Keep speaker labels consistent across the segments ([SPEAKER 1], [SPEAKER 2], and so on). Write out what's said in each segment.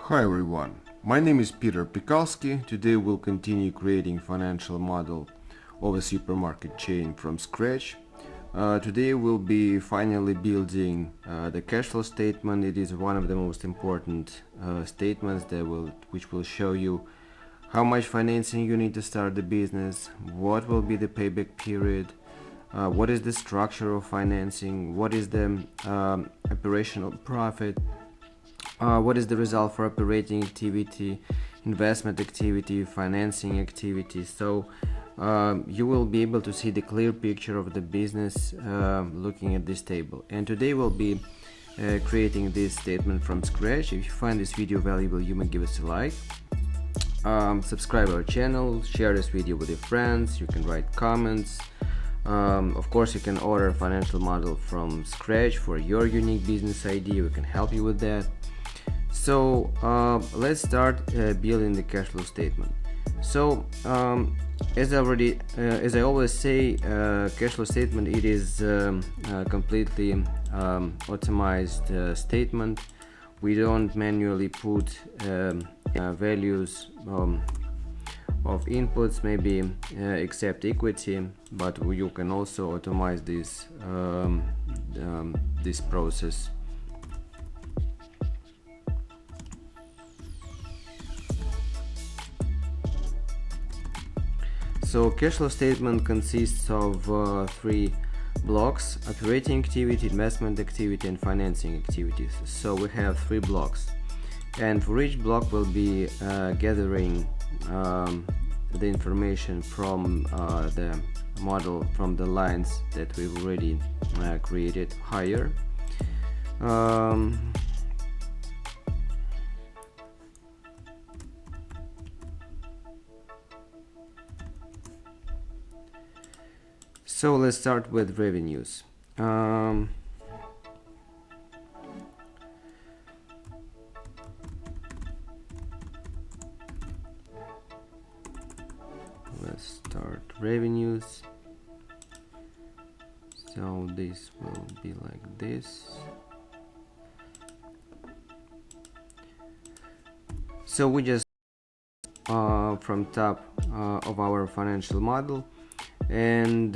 [SPEAKER 1] Hi everyone, my name is Piterpakulski. Today we'll continue creating financial model of a supermarket chain from scratch. Today we'll be finally building the cash flow statement. It is one of the most important statements which will show you how much financing you need to start the business, what will be the payback period, what is the structure of financing, what is the operational profit, what is the result for operating activity, investment activity, financing activity. So you will be able to see the clear picture of the business looking at this table. And today we'll be creating this statement from scratch. If you find this video valuable, you may give us a like, subscribe our channel, share this video with your friends, you can write comments. Of course, you can order a financial model from scratch for your unique business idea. We can help you with that. So let's start building the cash flow statement. So as I always say, cash flow statement, it is completely automized statement. We don't manually put values of inputs, maybe except equity, but you can also automate this process. So cash flow statement consists of three blocks: operating activity, investment activity, and financing activities. So we have three blocks, and for each block we'll be gathering the information from the model, from the lines that we've already created higher. So let's start with revenues. Let's start revenues. So this will be like this. So we just from top of our financial model, and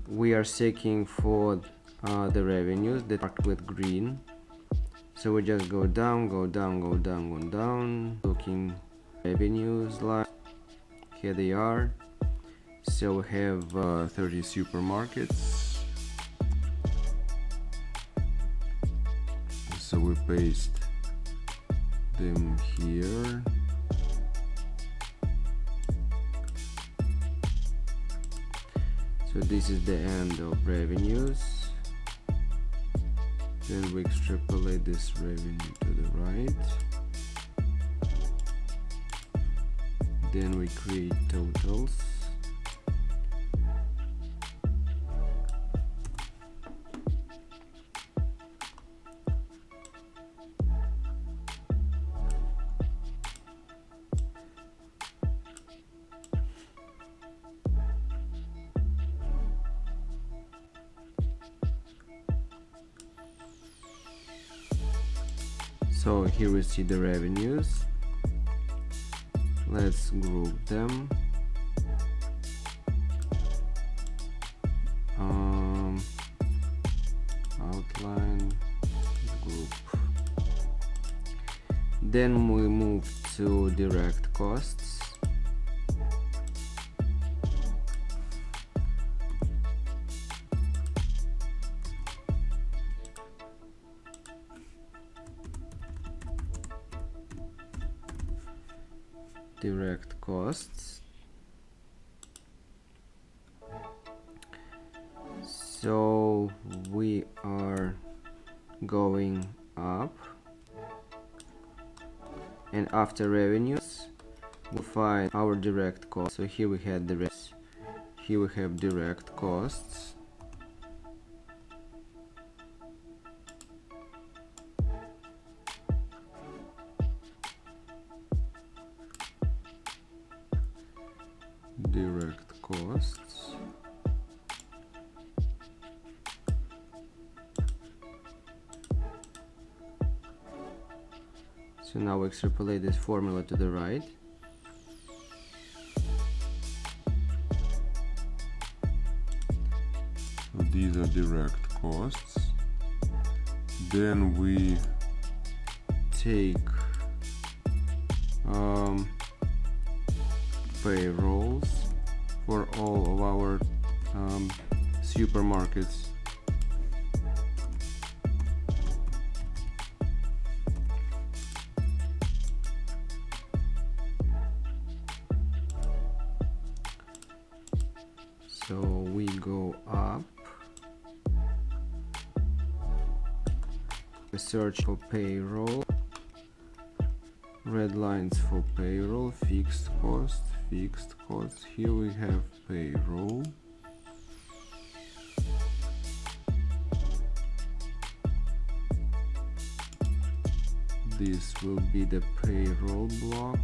[SPEAKER 1] we are seeking for the revenues that marked with green. So we just go down, looking revenues line. Here they are. So we have 30 supermarkets. So we paste them here. So this is the end of revenues. Then we extrapolate this revenue to the right. Then we create totals. So here we see the revenues. Let's group them. Outline, group. Then we move to direct costs. Direct costs. So we are going up, and after revenues we'll find our direct costs. So here we had the rest. Here we have direct costs. Direct costs. So now we extrapolate this formula to the right.
[SPEAKER 2] So these are direct costs. Then we
[SPEAKER 1] take payrolls for all of our supermarkets. So we go up, we search for payroll, red lines for payroll, fixed costs. Here we have payroll. This will be the payroll block.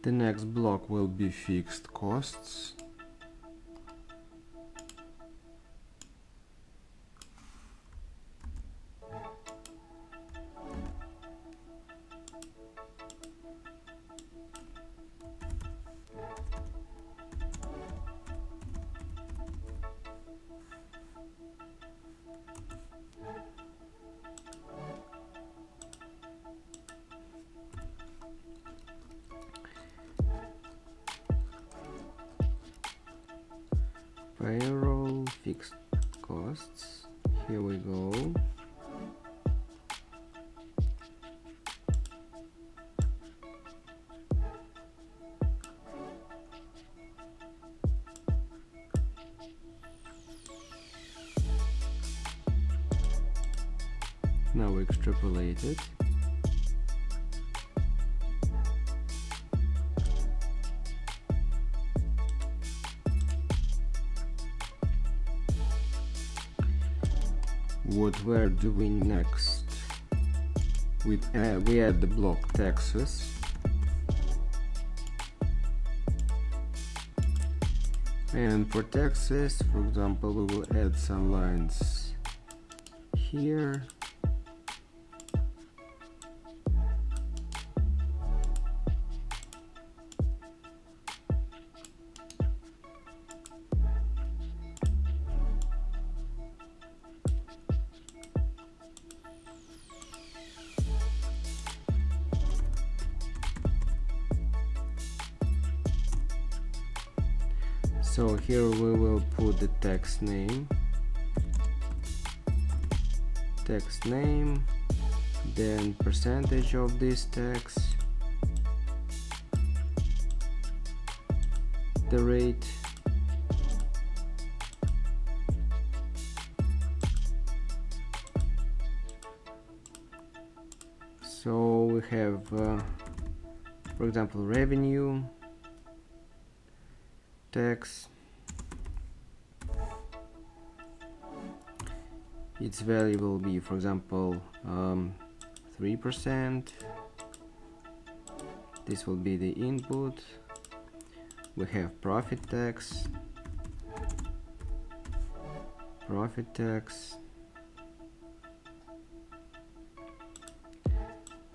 [SPEAKER 1] The next block will be fixed costs. Payroll, fixed costs. Here we go. Now we extrapolate it. What we're doing next, we add the block taxes. And for taxes, for example, we will add some lines here. So here we will put the tax name, then percentage of this tax, the rate, so we have for example revenue tax, its value will be, for example, 3%. This will be the input. We have profit tax,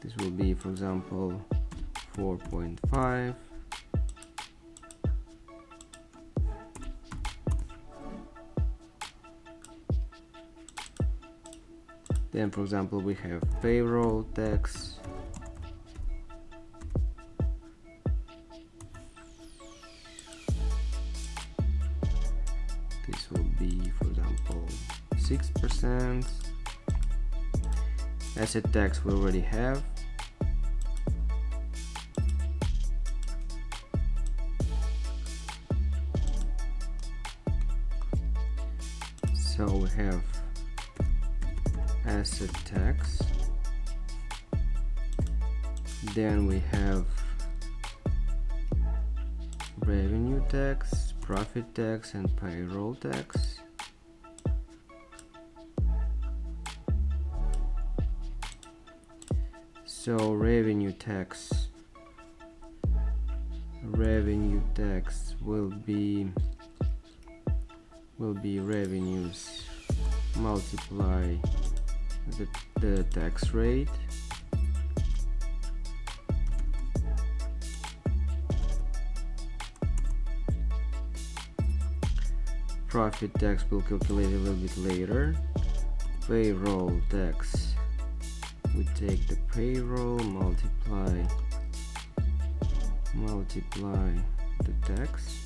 [SPEAKER 1] this will be, for example, 4.5. Then, for example, we have payroll tax. This will be, for example, 6%. Asset tax we already have. So we have asset tax, then we have revenue tax, profit tax and payroll tax. So revenue tax will be revenues multiply the tax rate profit tax will calculate a little bit later. Payroll tax, we take the payroll, multiply the tax.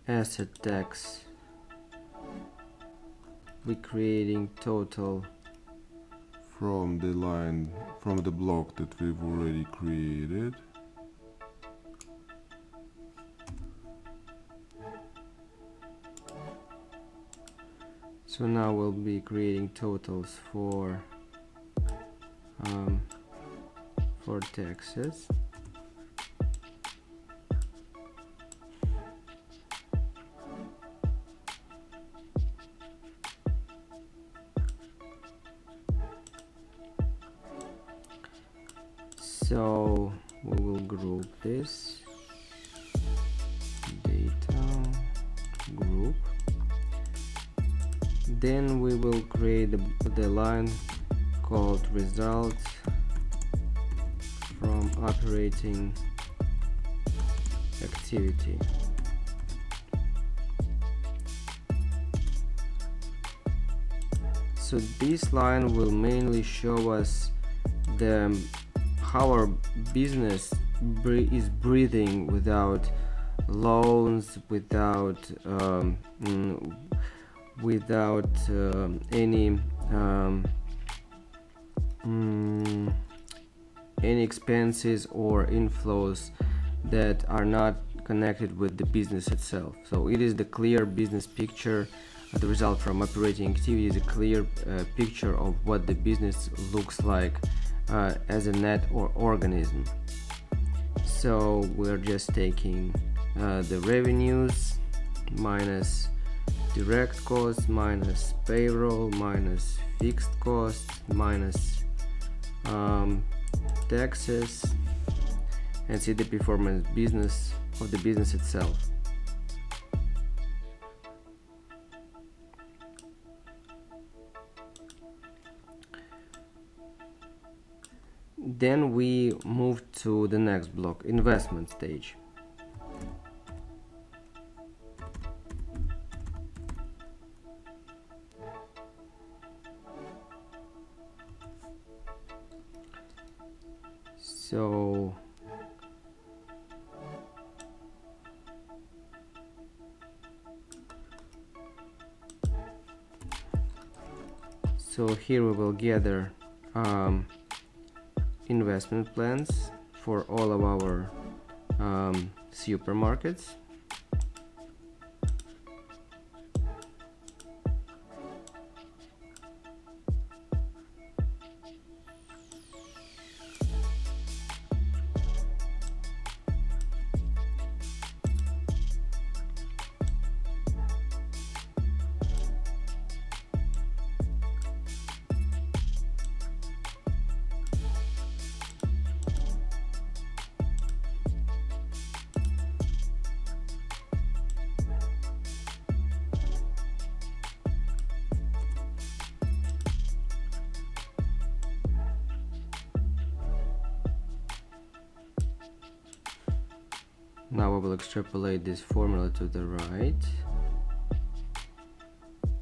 [SPEAKER 1] Asset tax, we're creating total
[SPEAKER 2] from the block that we've already created.
[SPEAKER 1] So now we'll be creating totals for taxes. So we will group this data group. Then we will create the line called results from operating activity. So this line will mainly show us how our business is breathing without loans, without any expenses or inflows that are not connected with the business itself. So it is the clear business picture. The result from operating activity is a clear picture of what the business looks like as a net or organism. So we're just taking the revenues minus direct costs minus payroll minus fixed costs minus taxes, and see the performance of the business itself. Then we move to the next block, investment stage. So here we will gather investment plans for all of our supermarkets. Now I will extrapolate this formula to the right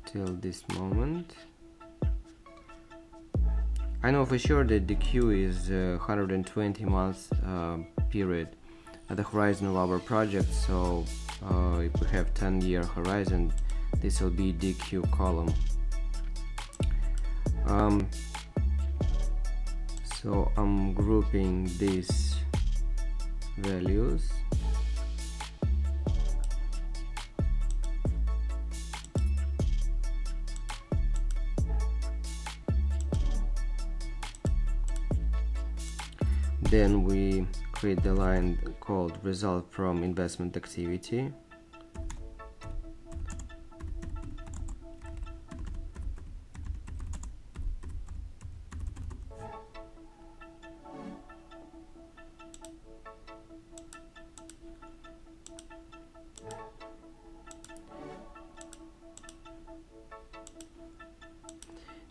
[SPEAKER 1] till this moment. I know for sure that the Q is 120 months period at the horizon of our project, so if we have 10-year horizon, this will be DQ column. So I'm grouping these values. Then we create the line called result from investment activity.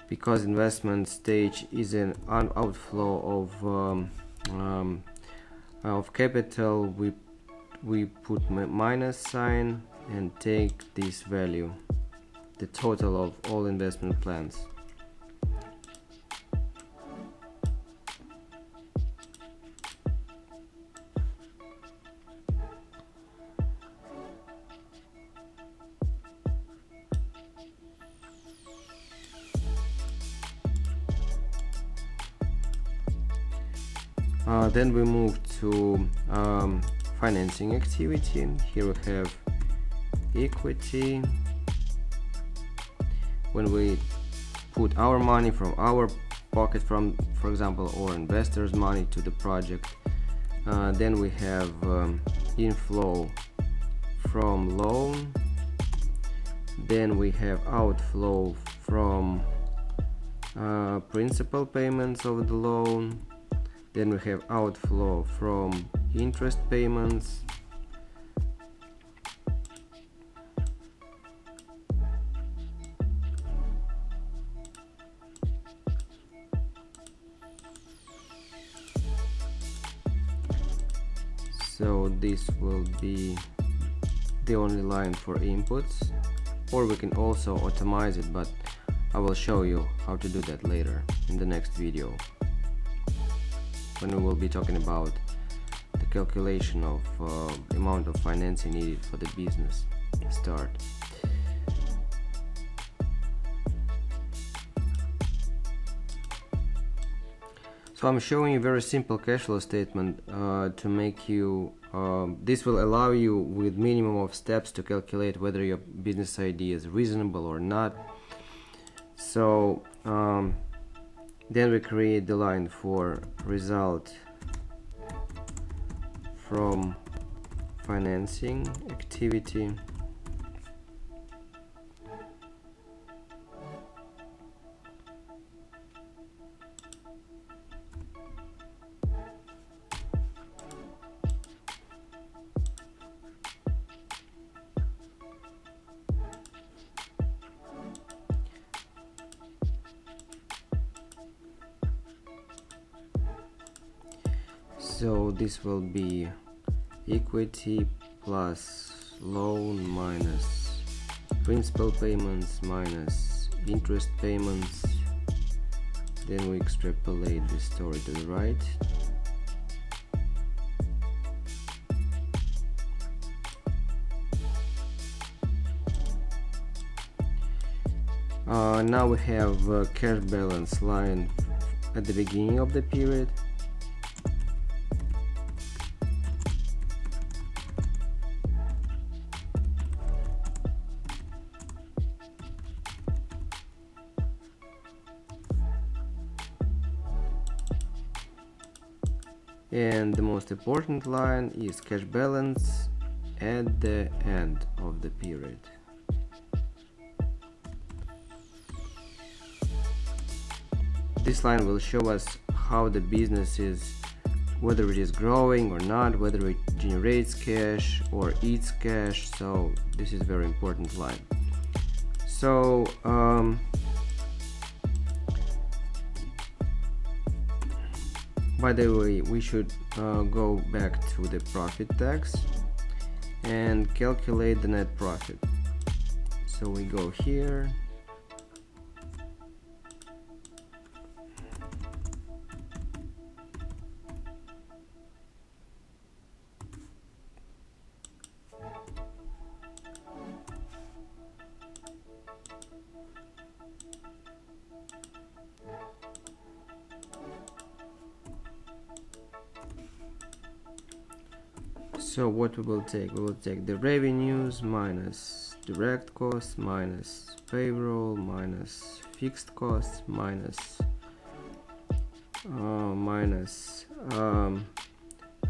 [SPEAKER 1] Because investment stage is an outflow of capital, we put minus sign and take this value, the total of all investment plans. Then we move to financing activity. Here we have equity. When we put our money from our pocket, from, for example, or investors' money to the project, then we have inflow from loan. Then we have outflow from principal payments of the loan. Then we have outflow from interest payments. So this will be the only line for inputs, or we can also automate it, but I will show you how to do that later in the next video, when we will be talking about the calculation of amount of financing needed for the business start. So I'm showing you a very simple cash flow statement to make you, this will allow you with minimum of steps to calculate whether your business idea is reasonable or not. So then we create the line for result from financing activity. So this will be equity plus loan minus principal payments minus interest payments. Then we extrapolate the story to the right. Now we have a cash balance line at the beginning of the period. And the most important line is cash balance at the end of the period. This line will show us how the business is, whether it is growing or not, whether it generates cash or eats cash. So this is a very important line. So by the way, we should go back to the profit tax and calculate the net profit. So we go here. So what we will take? We will take the revenues minus direct costs minus payroll minus fixed costs minus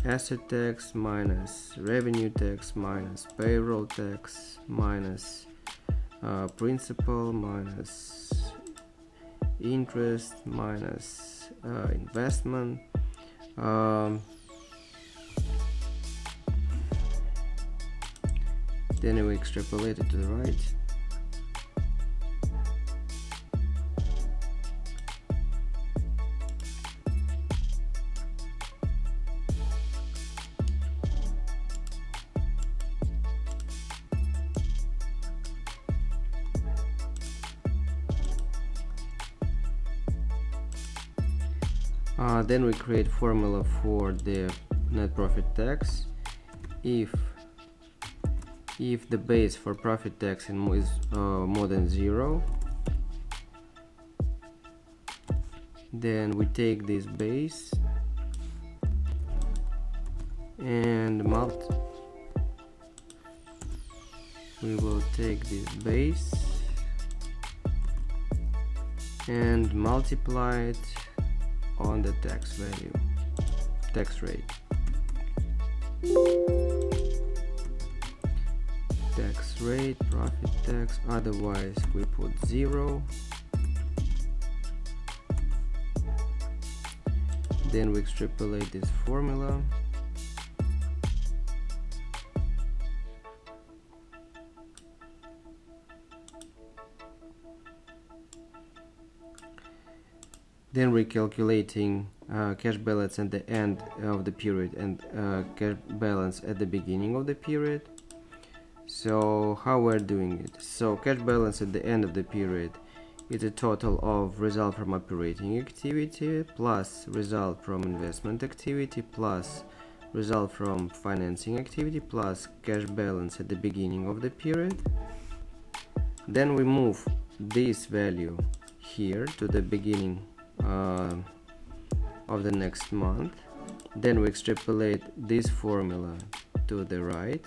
[SPEAKER 1] asset tax minus revenue tax minus payroll tax minus principal minus interest minus investment. Then we extrapolate it to the right. Then we create formula for the net profit tax. If the base for profit tax is more than 0, then we take this base and we will take this base and multiply it on the tax value, tax rate. Tax rate, profit tax, otherwise we put 0. Then we extrapolate this formula. Then we're calculating cash balance at the end of the period and cash balance at the beginning of the period. So how we're doing it? So cash balance at the end of the period is a total of result from operating activity plus result from investment activity plus result from financing activity plus cash balance at the beginning of the period. Then we move this value here to the beginning of the next month. Then we extrapolate this formula to the right,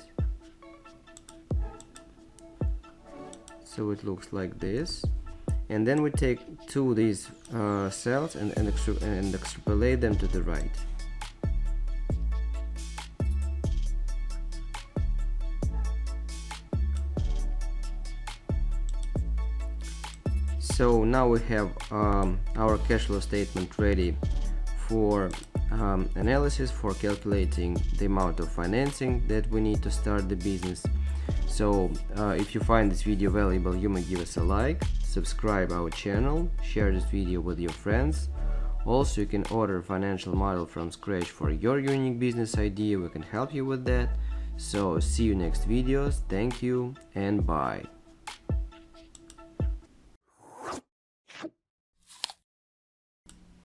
[SPEAKER 1] so it looks like this, and then we take these cells and extrapolate them to the right. So now we have our cash flow statement ready for analysis, for calculating the amount of financing that we need to start the business. So if you find this video valuable, you may give us a like, subscribe our channel, share this video with your friends. Also, you can order a financial model from scratch for your unique business idea. We can help you with that. So see you next videos. Thank you and bye.